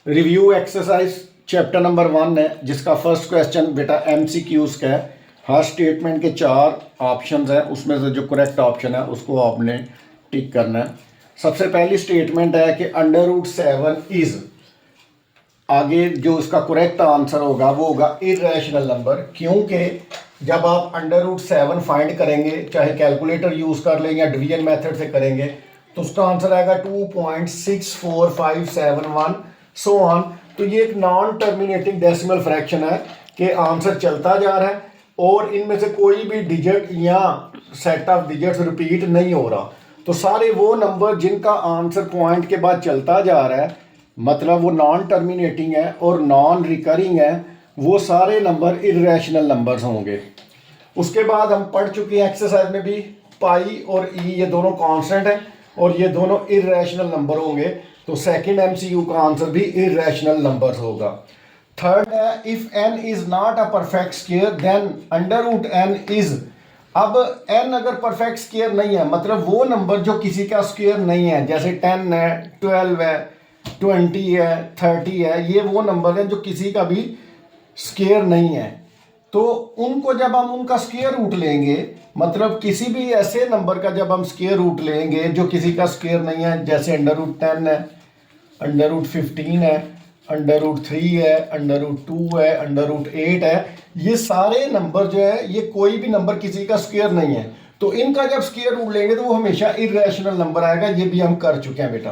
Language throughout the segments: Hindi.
रिव्यू एक्सरसाइज चैप्टर नंबर 1 है, जिसका फर्स्ट क्वेश्चन बेटा एमसीक्यूज का है। हर स्टेटमेंट के 4 ऑप्शंस हैं, उसमें से जो करेक्ट ऑप्शन है उसको आपने टिक करना है। सबसे पहली स्टेटमेंट है कि √7 इज, आगे जो इसका करेक्ट आंसर होगा वो होगा इरेशनल नंबर, क्योंकि जब आप √7 फाइंड करेंगे, चाहे कैलकुलेटर यूज़ कर लें या डिवीजन मेथड से करेंगे, तो उसका आंसर आएगा 2.64571 सो ऑन। तो ये एक नॉन टर्मिनेटिंग डेसिमल फ्रैक्शन है कि आंसर चलता जा रहा है और इनमें से कोई भी डिजिट या सेट ऑफ डिजिट्स रिपीट नहीं हो रहा। तो सारे वो नंबर जिनका आंसर पॉइंट के बाद चलता जा रहा है, मतलब वो नॉन टर्मिनेटिंग है और नॉन रिकरिंग है, वो सारे नंबर इरेशनल नंबर्स होंगे। उसके बाद हम पढ़ चुके हैं एक्सरसाइज में भी, पाई और ई ये दोनों कांस्टेंट हैं और ये दोनों इरेशनल नंबर होंगे। तो सेकंड एमसीक्यू का आंसर भी इरेशनल नंबर्स होगा। थर्ड है if n is not a perfect square then √n is. अब n अगर परफेक्ट स्क्वायर नहीं है, मतलब वो नंबर जो किसी का स्क्वायर नहीं है, जैसे 10 है, 12 है, 20 है, 30 है, ये वो नंबर है जो किसी का भी स्क्वायर नहीं है। तो उनको जब हम उनका स्क्वायर रूट लेंगे, मतलब किसी भी ऐसे नंबर का जब हम स्क्वायर रूट लेंगे जो किसी का स्क्वायर नहीं है, जैसे √10 है, √15 है, √3 है, √2 है, √8 है, ये सारे नंबर जो है ये कोई भी नंबर किसी का स्क्वायर नहीं है। तो इनका जब स्क्वायर रूट लेंगे तो वो हमेशा इरेशनल नंबर आएगा। ये भी हम कर चुके हैं बेटा।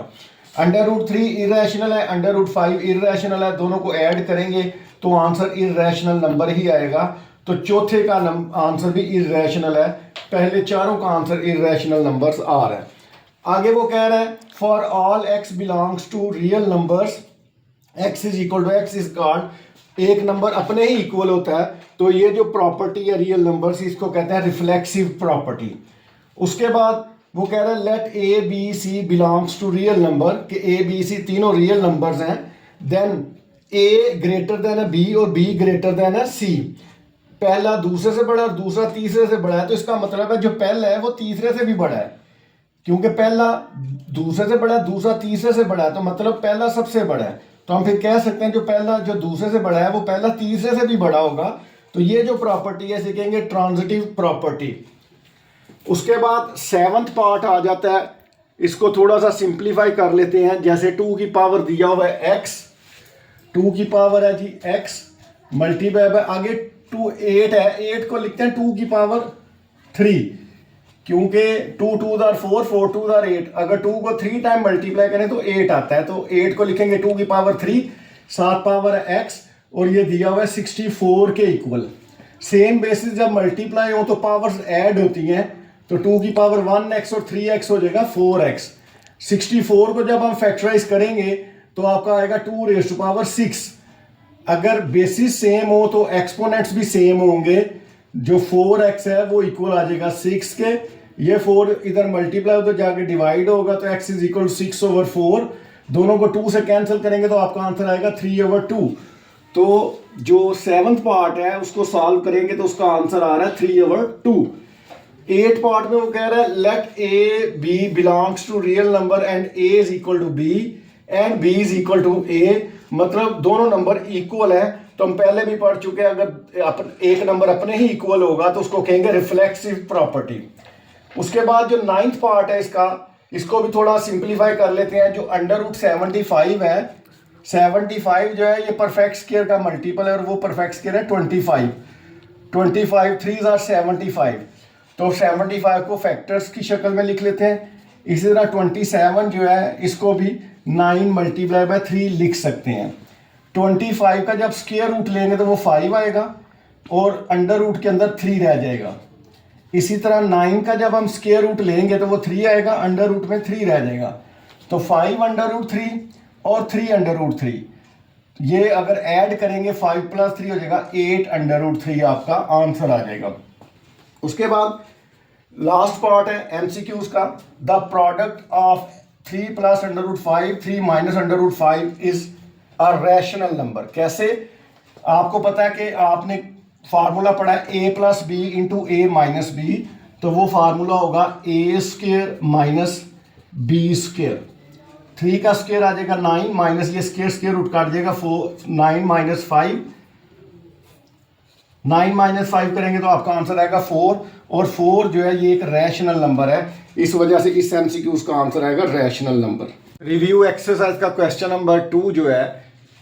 √3 इरेशनल है, √5 इरेशनल है, दोनों को ऐड करेंगे तो आंसर इरेशनल नंबर ही आएगा। तो चौथे का आंसर भी इरेशनल है, पहले चारों का आंसर इरेशनल नंबर्स आ रहा है। आगे वो कह रहा है for all x belongs to real numbers x is equal to x is called, एक नंबर अपने ही इक्वल होता है, तो ये जो प्रॉपर्टी है रियल नंबर्स, इसको कहते हैं रिफ्लेक्सिव प्रॉपर्टी। उसके बाद वो कह रहा है let A b c belongs to real number, कि ए बी सी तीनों रियल नंबर्स हैं, देन ए ग्रेटर देन है बी और बी ग्रेटर देन है सी। पहला दूसरे से बड़ा और दूसरा तीसरे से बड़ा है, तो इसका मतलब है जो पहला है वो तीसरे से भी बड़ा है, क्योंकि पहला दूसरे से बड़ा है, दूसरा तीसरे से बड़ा है, तो मतलब पहला सबसे बड़ा है। तो हम फिर कह सकते हैं जो पहला जो दूसरे से बड़ा है वो पहला तीसरे से भी बड़ा होगा। तो ये जो प्रॉपर्टी है इसे कहेंगे ट्रांजिटिव प्रॉपर्टी। उसके बाद 7th पार्ट आ जाता है, इसको थोड़ा सा सिंप्लीफाई कर लेते हैं। जैसे 2 की पावर दिया हुआ है x, 2 की पावर है जी x, मल्टीप्लाई बाय आगे 8 है, 8 को लिखते हैं 2 की पावर 3, क्योंकि 2 2 4 4 2 8, अगर 2 को 3 टाइम मल्टीप्लाई करें तो 8 आता है, तो 8 को लिखेंगे 2 की पावर 3, 7 पावर है x और ये दिया हुआ है 64 के इक्वल। सेम बेसिस जब मल्टीप्लाई हो तो पावर्स ऐड होती हैं, तो 2 की पावर 1x और 3x हो जाएगा 4x। 64 को जब हम फैक्टराइज करेंगे तो आपका आएगा 2⁻6। अगर बेसिस सेम हो तो एक्सपोनेंट्स भी सेम होंगे, जो 4x है वो इक्वल आ जाएगा 6 के, ये 4 इधर मल्टीप्लाई उधर जाके डिवाइड होगा तो x इज इक्वल 6/4, दोनों को 2 से कैंसिल करेंगे तो आपका आंसर आएगा 3/2। तो जो 7th पार्ट है उसको सॉल्व करेंगे तो उसका आंसर आ रहा है 3/2। 8 पार्ट में वो कह रहा है let A B belongs to real number and A is equal to B and B is equal to A, मतलब दोनों नंबर इक्वल है। तो हम पहले भी पढ़ चुके हैं, अगर एक नंबर अपने ही इक्वल होगा तो उसको कहेंगे रिफ्लेक्सिव प्रॉपर्टी। उसके बाद जो 9th पार्ट है इसका, इसको भी थोड़ा सिंप्लीफाई कर लेते हैं। जो √75 है, 75 जो है ये परफेक्ट स्क्वायर का मल्टीपल है और वो परफेक्ट स्क्वायर है 25, 25 3 आर 75, तो 75 को फैक्टर्स की शक्ल में लिख लेते हैं। इसी तरह 27 जो है इसको भी 9 मल्टीप्लाई बाय 3 लिख सकते हैं। 25 का जब स्क्वायर रूट लेंगे तो वो 5 आएगा और अंडर रूट के अंदर 3 रह जाएगा। इसी तरह 9 का जब हम स्क्वायर रूट लेंगे तो वो 3 आएगा, अंडर रूट में 3 रह जाएगा, तो 5 √3 और 3 √3, ये अगर ऐड करेंगे 5 + 3 हो जाएगा 8 √3, आपका आंसर आ जाएगा। उसके बाद लास्ट पार्ट है एमसीक्यूज का, the product of 3 + √5 3 - √5 is a rational number. कैसे? आपको पता है कि आपने फार्मूला पढ़ा है a + b × a - b, तो वो फार्मूला होगा a² - b²। 3 का स्क्वायर आ जाएगा 9 माइनस ये स्क्वायर रूट काट जाएगा 4 9 माइनस 5 9 माइनस 5 करेंगे तो आपका आंसर आएगा 4 और 4 जो है ये एक रैशनल नंबर है, इस वजह से इस एमसीक्यूज का आंसर आएगा रैशनल नंबर। रिव्यू एक्सरसाइज का क्वेश्चन नंबर 2 जो है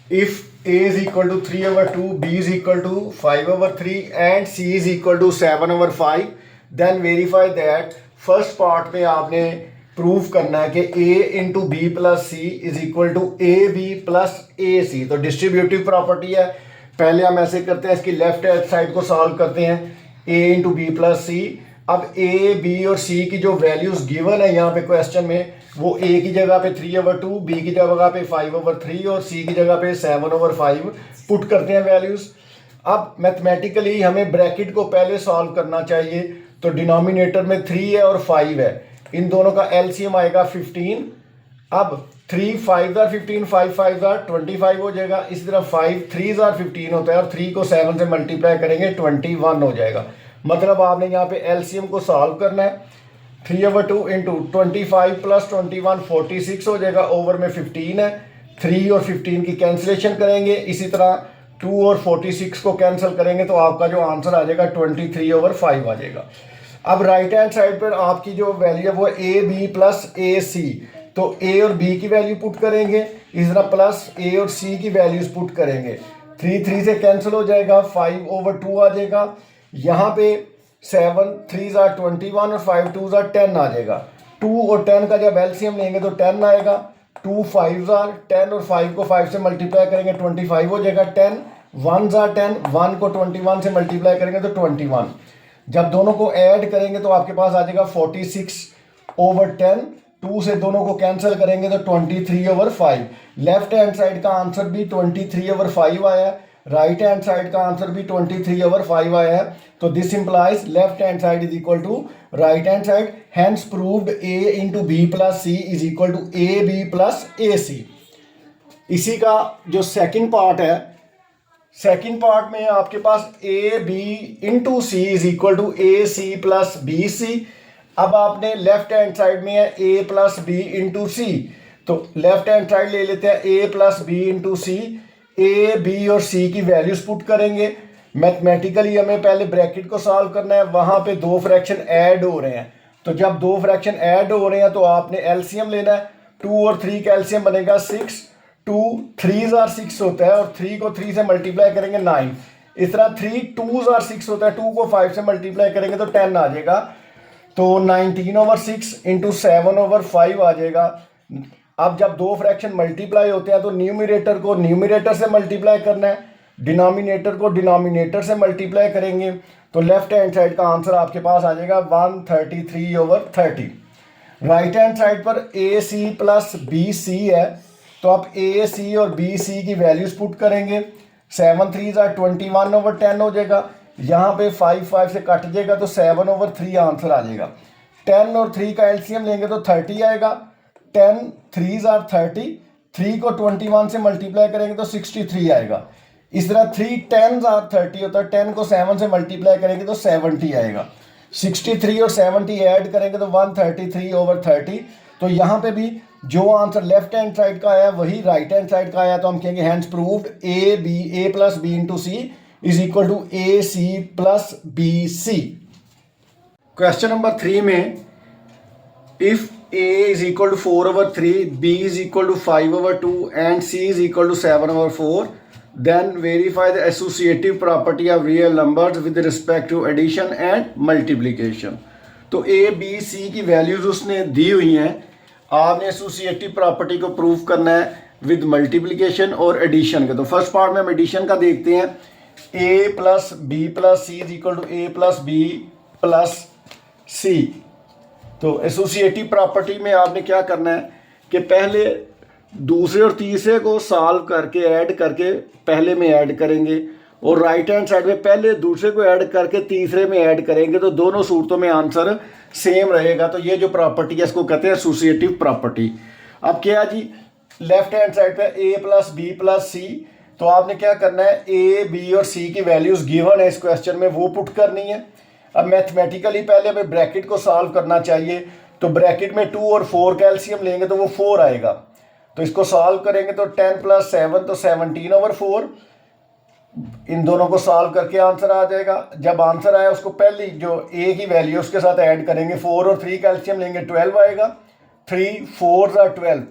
if a is equal to 3/2, b is equal to 5/3 and c is equal to 7/5 then verify that first part में आपने प्रूव करना है कि a into B plus C is equal to A B plus A C. तो डिस्ट्रीब्यूटिव प्रॉपर्टी है, पहले हम ऐसे करते हैं, इसकी लेफ्ट हैंड साइड को सॉल्व करते हैं a इंटू बी प्लस सी। अब a b और c की जो वैल्यूज गिवन है यहाँ पे क्वेश्चन में वो a की जगह पे 3/2, b की जगह पे 5/3 और c की जगह पे 7/5 पुट करते हैं वैल्यूज। अब मैथमेटिकली हमें ब्रैकेट को पहले सॉल्व करना चाहिए, तो डिनोमिनेटर में 3 है और 5 है, इन दोनों का एलसीएम आएगा 15। अब 3 5 15 5 5 25 हो जाएगा, इसी तरह 5 3 15 होता है और 3 को 7 से मल्टीप्लाई करेंगे 21 हो जाएगा। मतलब आपने यहाँ पे एलसीएम को सॉल्व करना है, 3/2 इंटू 25 प्लस 21 46 हो जाएगा, ओवर में 15 है, 3 और 15 की कैंसिलेशन करेंगे, इसी तरह 2 और 46 को कैंसिल करेंगे तो आपका जो आंसर आ जाएगा 23/5 आ जाएगा। अब राइट हैंड साइड पर आपकी जो वैल्यू है वो ए बी प्लस ए सी, तो ए और बी की वैल्यू पुट करेंगे, इस तरह प्लस ए और सी की वैल्यूज पुट करेंगे, 3 से कैंसिल हो जाएगा, 5/2 आ जाएगा, यहाँ पे 7 3 21 और 5 2 10 आ जाएगा। 2 और 10 का जब एलसीएम लेंगे तो 10 आएगा, 2 5 10 और 5 को 5 से मल्टीप्लाई करेंगे 25 हो जाएगा, 10 1 10, 1 को 21 से मल्टीप्लाई करेंगे तो 21, जब दोनों को ऐड करेंगे तो आपके पास आ जाएगा 46/10, 2 से दोनों को कैंसिल करेंगे तो 23/5। लेफ्ट हैंड साइड का आंसर भी 23/5 आया है, राइट हैंड साइड का आंसर भी 23/5 आया है, तो this implies left hand side is equal to right hand side, hence proved a into B plus C is equal to A B plus A C. इसी का जो सेकंड पार्ट है, सेकंड पार्ट में आपके पास A B into C is equal to A C plus b C. अब आपने लेफ्ट हैंड साइड में है A plus B into C, तो लेफ्ट हैंड साइड ले लेते हैं A plus B into C, A B और सी की वैल्यूज पुट करेंगे। मैथमेटिकली हमें पहले ब्रैकेट को सॉल्व करना है, वहां पे 2 फ्रैक्शन ऐड हो रहे हैं, तो जब 2 फ्रैक्शन ऐड हो रहे हैं तो आपने एलसीएम लेना है, 2 और 3 का एलसीएम बनेगा 6, 2 3 6 होता है और 3 को 3 से मल्टीप्लाई करेंगे 9, इस तरह 3 2 6 होता है, 2 को 5 से मल्टीप्लाई करेंगे तो 10 आ जाएगा, तो 19/6 इंटू 7/5 आ जाएगा। अब जब 2 फ्रैक्शन मल्टीप्लाई होते हैं तो न्यूमरेटर को न्यूमरेटर से मल्टीप्लाई करना है, डिनोमिनेटर को डिनोमिनेटर से मल्टीप्लाई करेंगे, तो लेफ्ट हैंड साइड का आंसर आपके पास आ जाएगा 133/30। राइट हैंड साइड पर ए सी प्लस बी सी है, तो आप ए सी और बी सी की वैल्यूज पुट करेंगे, 7 3 21/10 हो जाएगा, यहाँ पे 5 5 से कट जाएगा तो 7/3 आंसर आ जाएगा। 10 और 3 का एलसीएम लेंगे तो 30 आएगा, 10 3 30, 3 को 21 से मल्टीप्लाई करेंगे तो 63 आएगा, इस तरह 3 10 30 होता है, 10 को 7 से मल्टीप्लाई करेंगे तो 70 आएगा, 63 और 70 ऐड करेंगे तो 133/30। तो यहाँ पे भी जो आंसर लेफ्ट हैंड साइड का आया वही राइट हैंड साइड का आया, तो हम कहेंगे hence proved a plus B into C is equal to A C plus b c. Question number 3 में if a is equal to 4/3, b is equal to 5/2 and c is equal to 7/4, then verify the associative property of real numbers with respect to addition and multiplication। तो a b c की वैल्यूज उसने दी हुई हैं, आपने एसोसिएटिव प्रॉपर्टी को प्रूव करना है विद मल्टीप्लिकेशन और एडिशन का। तो फर्स्ट पार्ट में हम एडिशन का देखते हैं, a plus B plus C is equal to A plus B plus C. तो एसोसिएटिव प्रॉपर्टी में आपने क्या करना है कि पहले दूसरे और तीसरे को सॉल्व करके ऐड करके पहले में ऐड करेंगे, और राइट हैंड साइड में पहले दूसरे को ऐड करके तीसरे में ऐड करेंगे, तो दोनों सूरतों में आंसर सेम रहेगा। तो ये जो प्रॉपर्टी है इसको कहते हैं एसोसिएटिव प्रॉपर्टी। अब क्या जी, लेफ्ट हैंड साइड पे a plus B plus C, तो आपने क्या करना है a b और c की वैल्यूज गिवन है इस क्वेश्चन में वो पुट करनी है। अब मैथमेटिकली पहले हमें ब्रैकेट को सॉल्व करना चाहिए, तो ब्रैकेट में 2 और 4 का एलसीएम लेंगे तो वो 4 आएगा, तो इसको सॉल्व करेंगे तो 10 + 7 तो 17/4, इन दोनों को सॉल्व करके आंसर आ जाएगा। जब आंसर आया उसको पहली जो ए की वैल्यू उसके साथ ऐड करेंगे, 4 और 3 का एलसीएम लेंगे 12 आएगा, 3 4 12।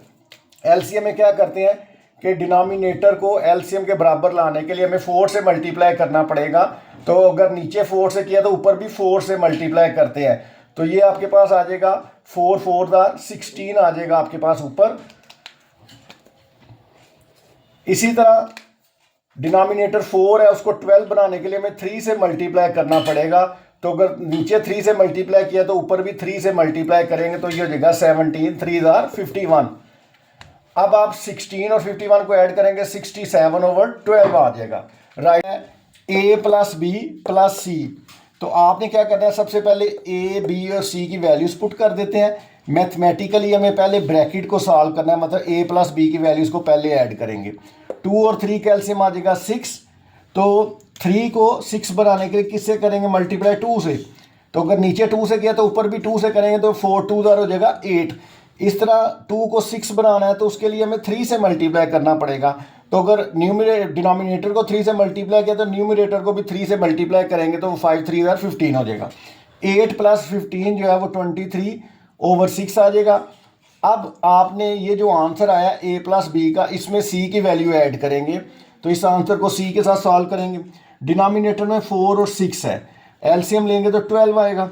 एलसीएम में क्या करते हैं कि डिनोमिनेटर को एलसीएम के बराबर लाने के लिए हमें 4 से मल्टीप्लाई करना पड़ेगा। तो अगर नीचे 4 से किया तो ऊपर भी 4 से मल्टीप्लाई करते हैं, तो ये आपके पास आ जाएगा 4 4 16 आ जाएगा आपके पास ऊपर। इसी तरह डिनोमिनेटर 4 है, उसको 12 बनाने के लिए हमें 3 से मल्टीप्लाई करना पड़ेगा। तो अगर नीचे 3 से मल्टीप्लाई किया तो ऊपर भी 3 से मल्टीप्लाई करेंगे, तो ये हो जाएगा 17 3 51। अब आप 16 और 51 को ऐड करेंगे, 67/12 आ जाएगा। राइट है a + b + c। तो आपने क्या करना है, सबसे पहले a b और c की वैल्यूज पुट कर देते हैं। मैथमेटिकली हमें पहले ब्रैकेट को सॉल्व करना है, मतलब a + b की वैल्यूज को पहले ऐड करेंगे। 2 और 3 कैल्शियम आ जाएगा 6। तो 3 को 6 बनाने के लिए किससे करेंगे, मल्टीप्लाई 2 से। तो अगर नीचे 2 से किया तो ऊपर भी 2 से करेंगे, तो 4 2 हो जाएगा 8। इस तरह 2 को 6 बनाना है तो उसके लिए हमें 3 से मल्टीप्लाई करना पड़ेगा। तो अगर डिनोमिनेटर को 3 से मल्टीप्लाई किया तो न्यूमरेटर को भी 3 से मल्टीप्लाई करेंगे, तो 5 3 15 हो जाएगा। 8 + 15 जो है वो 23/6 आ जाएगा। अब आपने ये जो आंसर आया a + b का, इसमें c की वैल्यू ऐड करेंगे, तो इस आंसर को c के साथ सॉल्व करेंगे। डिनोमिनेटर में 4 और 6 है, एलसीएम लेंगे तो 12 आएगा।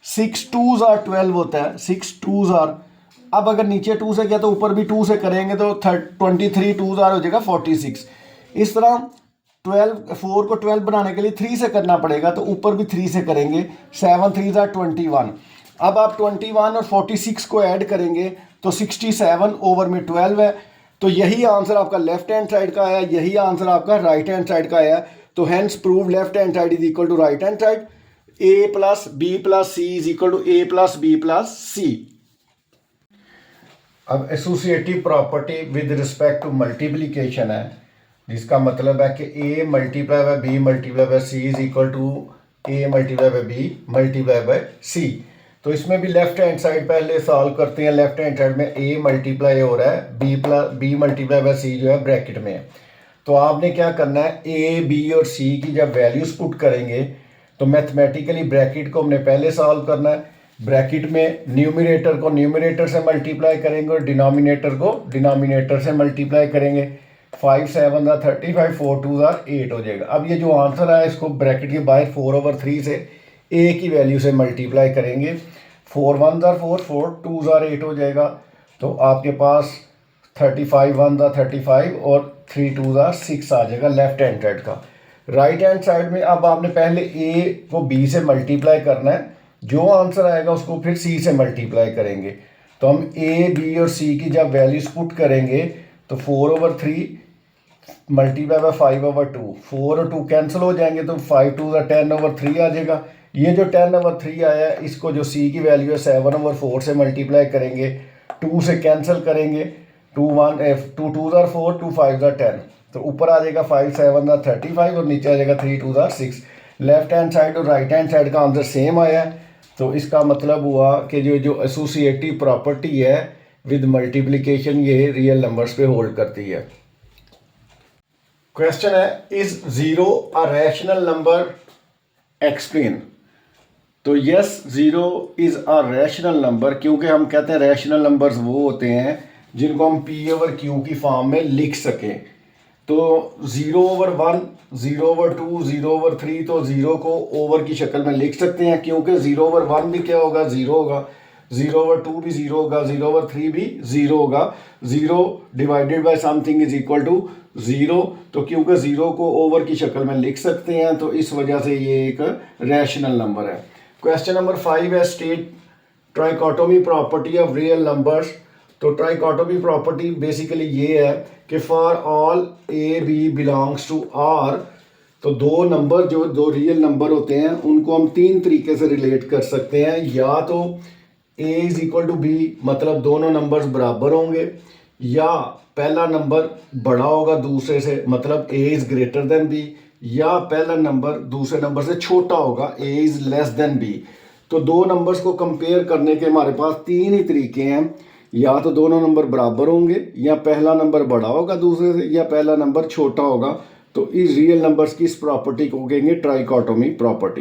6 2s are 12 होता है, 6 2s are। अब अगर नीचे 2 से किया तो ऊपर भी 2 से करेंगे, तो 23 2s are हो जाएगा 46। इस तरह 4 को 12 बनाने के लिए 3 से करना पड़ेगा, तो ऊपर भी 3 से करेंगे, 7 3s are 21। अब आप 21 और 46 को ऐड करेंगे तो 67/12 है। तो यही आंसर आपका लेफ्ट हैंड साइड का आया, यही आंसर आपका राइट हैंड साइड का आया। तो hence prove left hand side is equal to right hand side. a + b + c is equal to a + b + c। अब associative property with respect to multiplication है, जिसका मतलब है कि a × b × c is equal to a × b × c। तो इसमें भी लेफ्ट हैंड साइड पहले सॉल्व करते हैं। लेफ्ट हैंड साइड में a मल्टीप्लाई हो रहा है, b × c जो है ब्रैकेट में है। तो आपने क्या करना है, a b और c की जब वैल्यूज पुट करेंगे तो मैथमेटिकली ब्रैकेट को हमने पहले सॉल्व करना है। ब्रैकेट में न्यूमरेटर को न्यूमरेटर से मल्टीप्लाई करेंगे और डिनोमिनेटर को डिनोमिनेटर से मल्टीप्लाई करेंगे। 5 7 35, 4 2 8 हो जाएगा। अब ये जो आंसर आया इसको ब्रैकेट के बाहर 4/3 से a की वैल्यू से मल्टीप्लाई करेंगे। 4 1 4 4 2 8 हो जाएगा। तो आपके पास 35 1 35 और 3 2 6 आ जाएगा लेफ्ट हैंड साइड का। राइट हैंड साइड में अब आपने पहले a को b से मल्टीप्लाई करना है, जो आंसर आएगा उसको फिर c से मल्टीप्लाई करेंगे। तो हम a b और c की जब वैल्यूज पुट करेंगे तो 4/3 मल्टीप्लाई 5/2, 4 और 2 कैंसिल हो जाएंगे, तो 5 2 10/3 आ जाएगा। ये जो 10/3 आया है इसको जो c की वैल्यू है 7/4 से मल्टीप्लाई करेंगे, 2 से कैंसिल करेंगे, 2 2 4 2 5 10, तो ऊपर आ जाएगा 5 7 35 और नीचे आ जाएगा 3 2 6। लेफ्ट हैंड साइड और राइट हैंड साइड का आंसर सेम आया है। तो इसका मतलब हुआ कि जो एसोसिएटिव प्रॉपर्टी है विद मल्टीप्लिकेशन ये रियल नंबर्स पे होल्ड करती है। क्वेश्चन है, is 0 a rational number, explain. तो yes 0 is a rational number, क्योंकि हम कहते हैं रैशनल नंबर्स वो होते हैं जिनको हम p/q की फॉर्म में लिख सकें। तो 0/1 0/2 0/3, तो 0 को ओवर की शक्ल में लिख सकते हैं, क्योंकि 0/1 भी क्या होगा, 0 होगा, 0/2 भी 0 होगा, 0/3 भी 0 होगा। 0 divided by something is equal to 0। तो क्योंकि 0 को ओवर की शक्ल में लिख सकते हैं तो इस वजह से ये एक रैशनल नंबर है। क्वेश्चन नंबर 5 है, state trichotomy property of real numbers. तो ट्राइकोटोमी प्रॉपर्टी बेसिकली ये है कि for all a b belongs to r, तो दो नंबर जो दो रियल नंबर होते हैं उनको हम 3 तरीके से रिलेट कर सकते हैं। या तो a is equal to b, मतलब दोनों नंबर्स बराबर होंगे, या पहला नंबर बड़ा होगा दूसरे से, मतलब a is greater than b, या पहला नंबर दूसरे नंबर से छोटा होगा, a is less than b। तो दो नंबर्स को कंपेयर करने के हमारे पास 3 ही तरीके हैं। या तो दोनों नंबर बराबर होंगे या पहला नंबर बड़ा होगा दूसरे से या पहला नंबर छोटा होगा। तो इस रियल नंबर्स की इस प्रॉपर्टी को कहेंगे ट्राइकोटोमी प्रॉपर्टी।